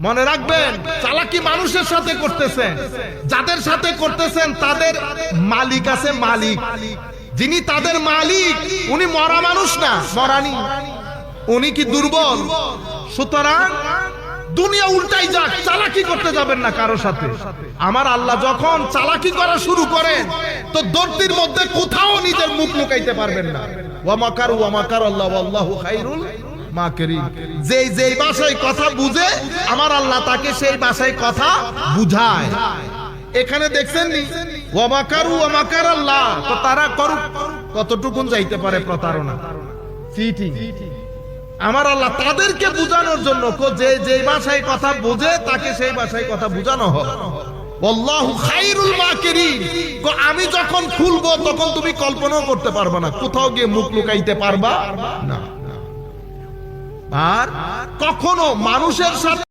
মনে রাখবেন, চালাকি মানুষের সাথে করতেছেন, যাদের সাথে করতেছেন তাদের মালিক আছে, মালিক যিনি তাদের মালিক উনি মরা মানুষ না, মরানি, উনি কি দুর্বল? সুতরাং দুনিয়া উল্টাই যাক, চালাকি করতে যাবেন না কারোর সাথে। আমার আল্লাহ যখন চালাকি করা শুরু করেন তো দর্দির মধ্যে কোথাও নিজের মুখ লুকাইতে পারবেন না। ওয়া মাকারু ওয়া মাকার আল্লাহ ওয়াল্লাহু খায়রুল মাকিরিন। যেই ভাষায় কথা বুঝে আমার আল্লাহ তাকে সেই ভাষায় কথা বুঝায়। এখানে দেখছেন নি ওয়া মাকারু ওয়া মাকার আল্লাহ, তো তারা করুক, কতটুকুন যাইতে পারে প্রতারণা, চিটিং। আমার আল্লাহ তাদেরকে বুঝানোর জন্য যে ভাষায় কথা বোঝে তাকে সেই ভাষায় কথা বুঝানো হয়। আল্লাহু খায়রুল মাকিরিন। আমি যখন খুলবো তখন তুমি কল্পনাও করতে পারবে না, কোথাও গিয়ে মুখ লুকাইতে পারবা না। আর কখনো মানুষের সাথে